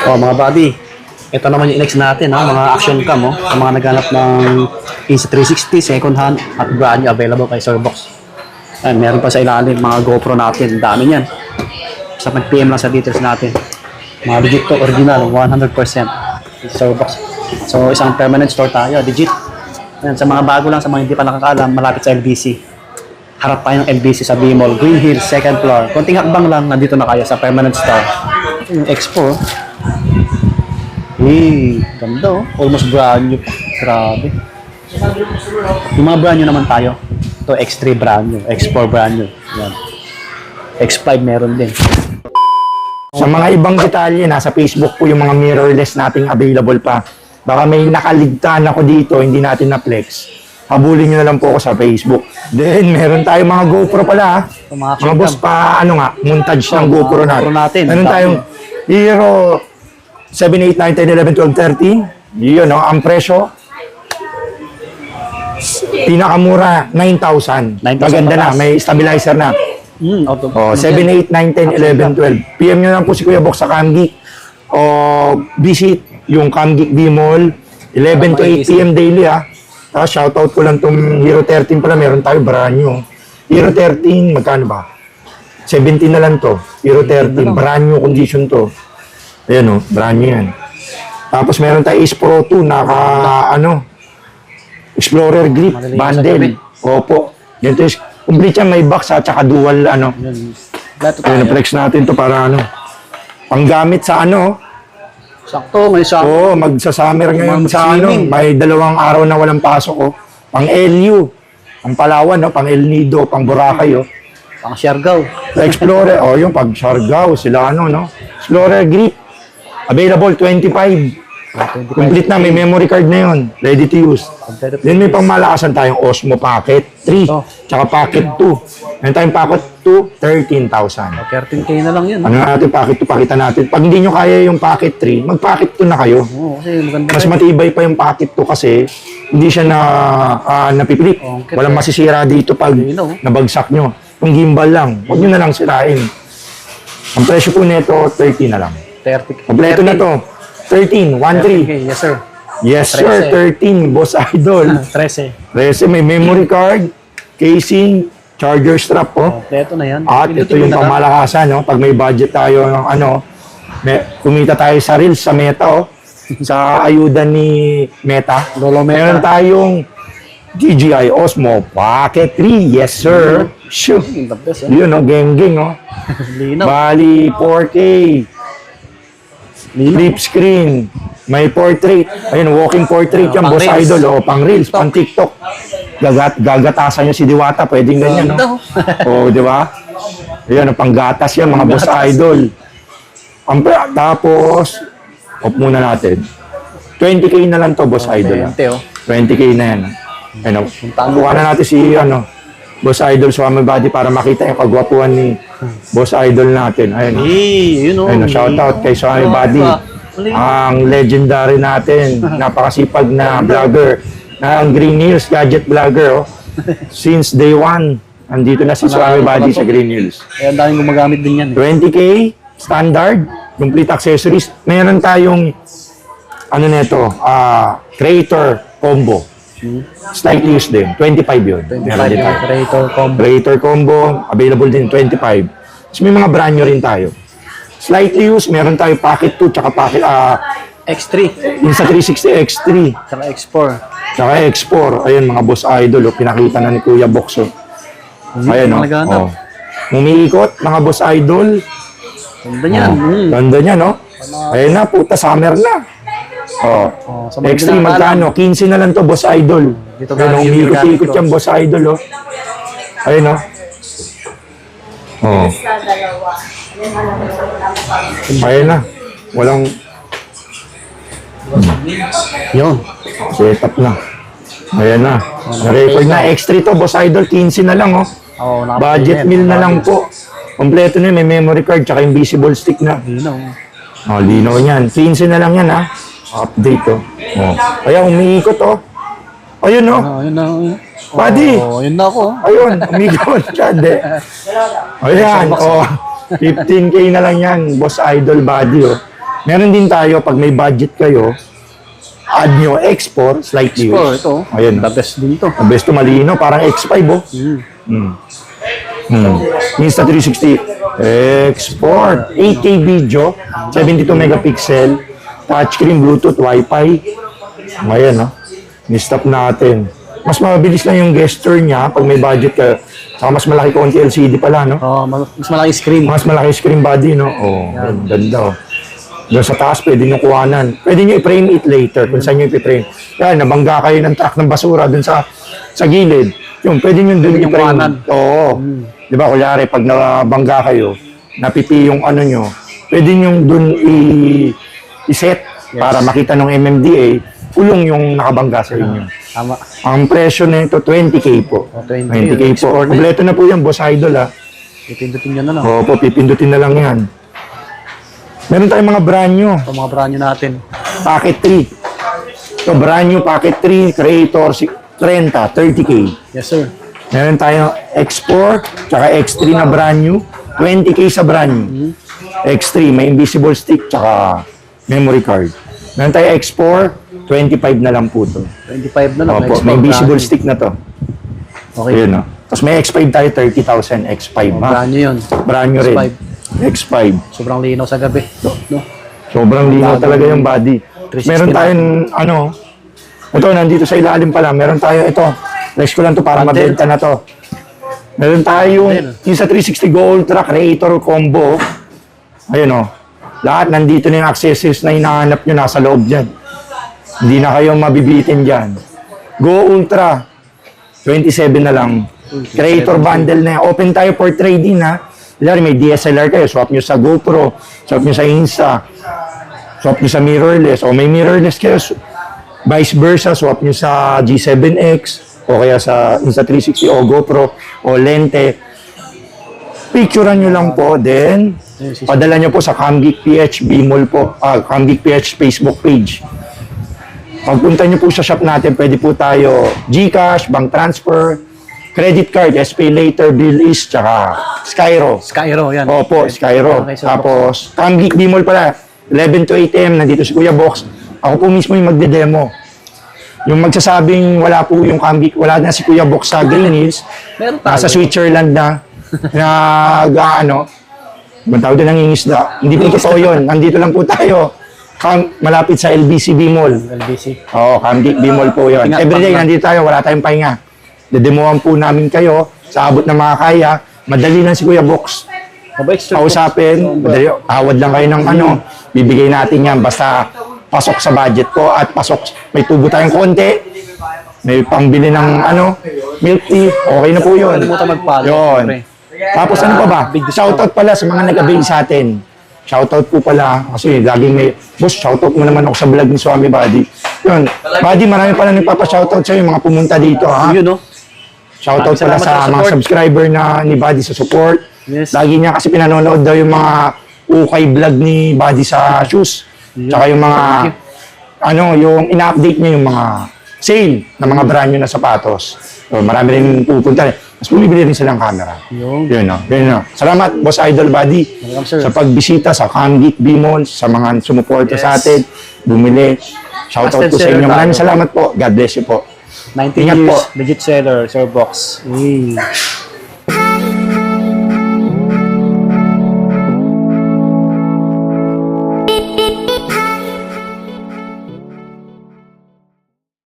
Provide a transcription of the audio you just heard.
Oh, mga buddy. Ito naman yung next natin, ha? Mga action cam, oh. Sa mga naghanap ng Insta360, second hand, at brand new available kay Sirbox. Ayan, meron pa sa ilalim, mga GoPro natin. Dami niyan. Basta mag-PM lang sa details natin. Mga legit to, original, 100%. Sirbox. So, isang permanent store tayo, legit. Ayan, sa mga bago lang, sa mga hindi pa nakakaalam, malapit sa LBC. Harap pa ng LBC sa B-Mall, Green Hills, second floor. Konting hakbang lang, nandito na kayo sa permanent store. Yung Expo, ganda, oh. Almost brand new. Grabe. Yung mga brand new naman tayo. Ito, X3 brand new, X4 brand new. Yan. X5 meron din. Sa mga ibang detalye, nasa Facebook po yung mga mirrorless nating available pa. Baka may nakaligtaan ako dito, hindi natin na-flex. Habulin nyo na lang po ako sa Facebook. Then, meron tayong mga GoPro pala, ha? Mga boss pa, montage ng GoPro natin. Meron tayong Hero 7, 8, 9, 10, 11, 12, 13. Yun, no? Ang presyo, pinakamura, 9,000. Maganda na, may stabilizer na. Oh, 7, 8, 9, 10, 11, 12. PM nyo lang po si Kuya Box sa Camgeek. O visit yung Camgeek B-Mall. 11 to 8 PM daily, ha. Tapos shoutout ko lang tong Hero 13 pala. Meron tayo brand new. Hero 13, magkano ba? 17 na lang to. Hero 13, brand new condition to. Ayan, brand new yan. Tapos meron tayo Ace Pro 2, Explorer Grip, bundle. Opo. Ganito is, complete yan, may box at saka dual, Ayan, flex natin to para, panggamit sa, Sakto, may sakto. Oo, magsa-summer ngayon sa, may 2 araw na walang pasok, Pang LU, pang Palawan, pang El Nido, pang Boracay, Pang Siargao. Explorer, yung pag Siargao, sila, Explorer Grip, available 25. Complete na, may memory card na yun. Ready to use. Then may pangmalakasan tayong Osmo Pocket 3, tsaka Pocket 2. Meron tayong Pocket 2, 13,000. 13K na lang yun. Ano natin, Pocket 2, pakita natin. Pag hindi nyo kaya yung Pocket 3, mag-Pocket 2 na kayo. Oo, kasi maganda. Mas matibay pa yung Pocket 2 kasi hindi siya napipilip. Walang masisira dito pag nabagsak nyo. Kung gimbal lang, huwag nyo na lang sirain. Ang presyo po nito, 30 na lang. 30. Kompleto na to. 13, 1-3. Okay, yes sir. Yes sir, 13, Boss Idol. 13. 13, may memory card, casing, charger strap po. Kompleto na yan. At ito yung pamalakasan, pag may budget tayo, kumita tayo sa Reels, sa Meta, sa ayuda ni Meta. Meron tayong DJI Osmo Pocket 3, yes sir. Shoo. Yun, geng-geng, Bali, 4K. Flip screen, may portrait. Ayun, walking portrait yan, Boss Idol. Pang Reels, pang TikTok. Gagatasan nyo si Diwata, pwedeng ganyan, di ba? Ayun, pang gatas yan, mga Boss Idol. Tapos, off muna natin. 20K na lang to, Boss Idol. 20K na yan. Ayun, buka na natin si, Boss Idol Swami Body para makita yung kagwapuan ni Boss Idol natin. Ayun. Ayun, shoutout kay Swami Body. Ang legendary natin, napakasipag na vlogger, ang Green Hills gadget vlogger. Since day 1, andito na si Swami Body sa Green Hills. Kaya ang daming gumagamit din yan. 20K, standard, complete accessories. Meron tayong, creator combo. Slightly used din. 25 yun. 25 Creator combo, available din 25. So may mga brand new rin tayo. Slightly used, meron tayo Pocket 2, tsaka Pocket X3. Insta360 X3. Tsaka X4. Tsaka X4. Ayun, mga Boss Idol. Pinakita na ni Kuya Boxo. Ayun, umiikot, mga Boss Idol. Ganda niyan. Ganda niyan, Ayun na, puta, summer na. X3 magkano? 15 na lang to, Boss Idol. Ayun, umiikot-ikot yan, Boss Idol, Ayun, Ayun na. Walang... Yun. Setup na. Ayan na. Na-record na. X3 to, Boss Idol. 15 na lang, Budget meal na lang po. Kompleto na, may memory card, tsaka invisible stick na. Linaw yan. 15 na lang yan, Update, Kaya umiikot, Ayun, Ayun na. Buddy. Ayun na ako. Ayun, umiikot. Kade. Ayan, 15K na lang yan, Boss Idol Buddy, Meron din tayo, pag may budget kayo, add nyo X4, slightly Explore, used. ito. Ayan. The best din to. Ang best to malino, parang X5 oh. Insta360 Export 8K video 72 megapixel touchscreen, Bluetooth, Wi-Fi. Ayan no. Ni-stop natin. Mas mabilis lang yung gesture niya pag may budget ka. Saka mas malaki konti LCD pala no. Oh, mas malaki screen. Mas malaki screen body no. Oh, ganda oh. Doon sa taas, pwede nyo kuhanan. Pwede nyo i-frame it later kung saan nyo i-frame. Yan, nabangga kayo ng truck ng basura doon sa gilid. Yung, pwede nyo doon yung i-frame. kuhanan. Oo. Di ba, kulyari, pag nabangga kayo, napipi yung ano nyo, pwede nyo doon i-set para makita ng MMDA, ulong yung nakabangga sa inyo. Tama. Ang presyo nito, 20K po. 20K po. Export Kompleto na po yan, Boss Idol ha. Pipindutin nyo na lang. Opo, pipindutin na lang yan. Meron tayong mga brand new. Ito mga brand new natin. Packet 3. So, brand new Packet 3, Creator 30, 30K. Yes, sir. Meron tayong X4, tsaka X3 na brand new, 20K sa brand new. X3, may invisible stick, tsaka memory card. Meron tayong X4, 25 na lang po to. 25 na lang. Opo, Export may invisible brand stick na to. Okay. Yun, no? Tapos may X5 tayo, 30,000 X5. new. Ha? Brand new yun. Brand new rin. X5. X5. Sobrang linaw sa gabi. No? Sobrang linaw talaga yung body. 360 Meron tayong, ano, ito, nandito sa ilalim pala. Meron tayo, ito. Flex ko lang to para Bandel. mabenta na to. Meron tayong, yung sa 360 Go Ultra Creator Combo. Ayun o. Lahat nandito na yung accessories na hinahanap nyo nasa loob dyan. Hindi na kayo mabibitin dyan. Go Ultra. 27 na lang. Creator bundle na yan. Open tayo for trading ha. Lari, may DSLR kayo, swap nyo sa GoPro, swap nyo sa Insta, swap nyo sa mirrorless, o may mirrorless kayo, vice versa, swap nyo sa G7X, o kaya sa Insta360 o GoPro, o lente. Picturean nyo lang po, then, padala nyo po sa Camgeek PH Bmall po, Camgeek PH Facebook page. Pagpunta nyo po sa shop natin, pwede po tayo GCash, bank transfer, credit card, SPay later, bill is, tsaka Skyro. Skyro, yan. Opo, Skyro. Okay, so Tapos, Camgeek Bmall pala, 11 to 8 a.m. nandito si Kuya Box. Ako po mismo yung magde-demo. Yung magsasabing wala po yung Camgeek, wala na si Kuya Box sa Green Hills, Meron tayo. nasa Switzerland na, ano, tawag din nangingisda. Hindi po totoo yun. Nandito lang po tayo. Malapit sa LBC Bmall. LBC. Oo, Camgeek Bmall po yun. Ingat, Everyday pag- nandito tayo, wala tayong pahinga. Dedemoan po namin kayo sa abot ng mga kaya. Madali lang si Kuya Box. Kausapin, madali, awad lang kayo ng ano, bibigay natin yan. Basta pasok sa budget ko at pasok, may tubo tayong konti. May pangbili ng ano, milk tea. Okay na po yun. Kalimutan mag-follow, Yun. siyempre. Tapos ano pa ba? Shoutout pala sa mga nag-avail sa atin. Shoutout po pala kasi laging may, boss, shoutout mo naman ako sa vlog ni Swami Buddy. Yun. Buddy, marami pala nagpapa-shoutout sa'yo, yung mga pumunta dito, ha? Yun, no? Shoutout pala Salamat sa sa mga support. subscriber na ni Buddy sa support. Yes. Lagi niya kasi pinanonood daw yung mga ukay vlog ni Buddy sa shoes. Tsaka yung mga, ano, yung ina-update niya yung mga sale ng mga brand new na sapatos. So, marami rin pupunta. Mas bumibili rin silang camera. Yun. Yun, no? Yun, no? Salamat, Boss Idol Buddy, Welcome, sir. sa pagbisita sa Camgeek Bmall, sa mga sumuporta sa atin, bumili. Shoutout po sa inyo. Maraming salamat po. God bless you po. 19 Ingat years, po. legit seller, Sir Box.